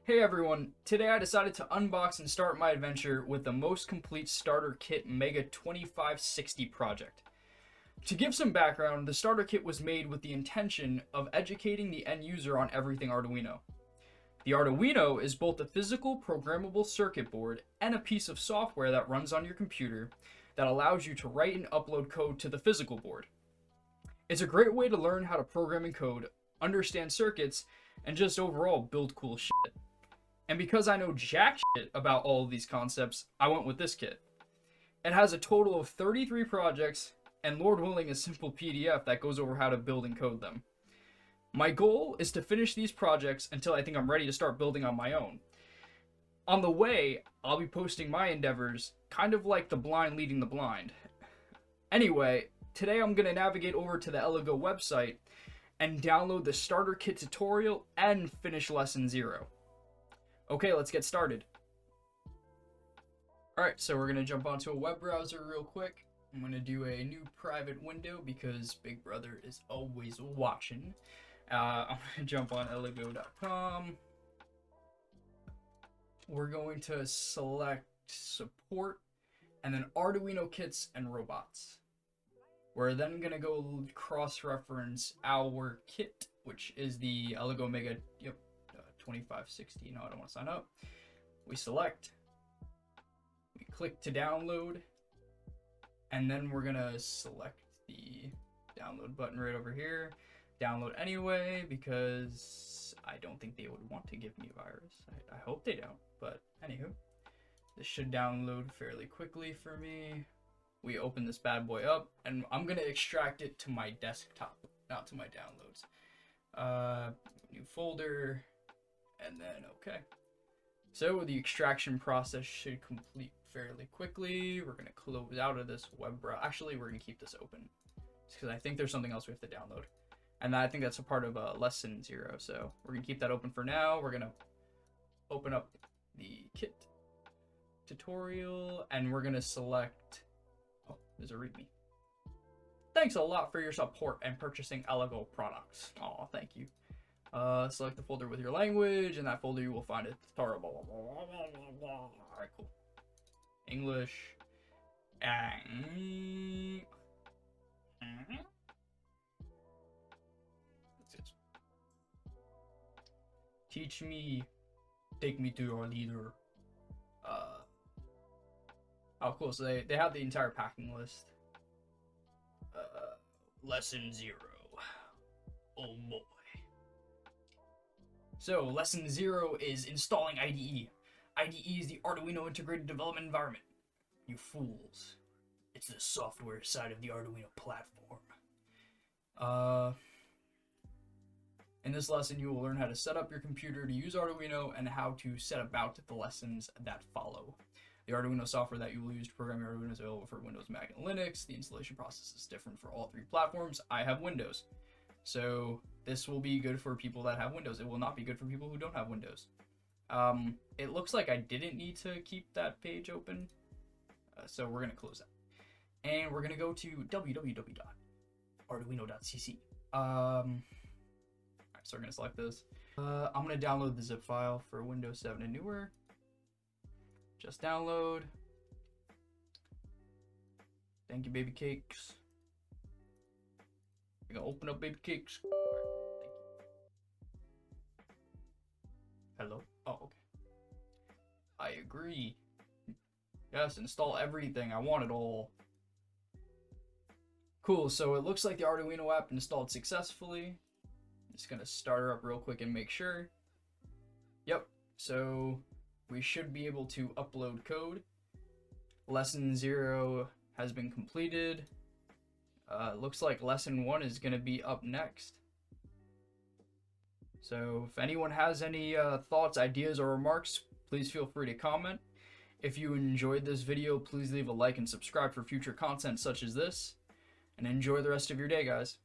Hey everyone, today I decided to unbox and start my adventure with the most complete starter kit Mega 2560 project. To give some background, the starter kit was made with the intention of educating the end user on everything Arduino. The Arduino is both a physical programmable circuit board and a piece of software that runs on your computer that allows you to write and upload code to the physical board. It's a great way to learn how to program and code, understand circuits, and just overall build cool shit. And because I know jack shit about all of these concepts, I went with this kit. It has a total of 33 projects, and Lord willing, a simple PDF that goes over how to build and code them. My goal is to finish these projects until I think I'm ready to start building on my own. On the way, I'll be posting my endeavors, kind of like the blind leading the blind. Anyway, today I'm going to navigate over to the Elegoo website and download the starter kit tutorial and finish lesson 0. Okay, let's get started. Alright, so we're going to jump onto a web browser real quick. I'm going to do a new private window because Big Brother is always watching. I'm going to jump on elegoo.com. We're going to select support and then Arduino kits and robots. We're then going to go cross-reference our kit, which is the Elegoo Mega 2560. No, I don't want to sign up. We select. We click to download. And then we're going to select the download button right over here. Download anyway, because I don't think they would want to give me a virus. I hope they don't, but anywho. This should download fairly quickly for me. We open this bad boy up, and I'm going to extract it to my desktop, not to my downloads. New folder, and then okay. So the extraction process should complete fairly quickly. We're going to close out of this web browser. Actually, we're going to keep this open, because I think there's something else we have to download. And I think that's a part of lesson 0, so we're going to keep that open for now. We're going to open up the kit tutorial, and we're going to select... Oh, there's a README. Thanks a lot for your support and purchasing Elegoo products. Aw, thank you. Select the folder with your language, and that folder you will find a tutorial. Alright, cool. English. Teach me, take me to your leader. Oh, cool. So they have the entire packing list. Lesson 0. Oh boy. So, lesson 0 is installing IDE. IDE is the Arduino Integrated Development Environment. You fools. It's the software side of the Arduino platform. In this lesson, you will learn how to set up your computer to use Arduino and how to set about the lessons that follow. The Arduino software that you will use to program your Arduino is available for Windows, Mac, and Linux. The installation process is different for all 3 platforms. I have Windows, so this will be good for people that have Windows. It will not be good for people who don't have Windows. It looks like I didn't need to keep that page open, so we're going to close that. And we're going to go to www.arduino.cc. So we're going to select this. I'm going to download the zip file for Windows 7 and newer. Just download. Thank you, baby cakes. We're going to open up baby cakes. All right, thank you. Hello? Oh, okay. I agree. Yes, install everything. I want it all. Cool, so it looks like the Arduino app installed successfully. Just gonna start her up real quick and make sure. Yep, so we should be able to upload code. Lesson 0 has been completed. Looks like lesson 1 is gonna be up next. So if anyone has any thoughts, ideas, or remarks, please feel free to comment. If you enjoyed this video, please leave a like and subscribe for future content such as this. And enjoy the rest of your day, guys.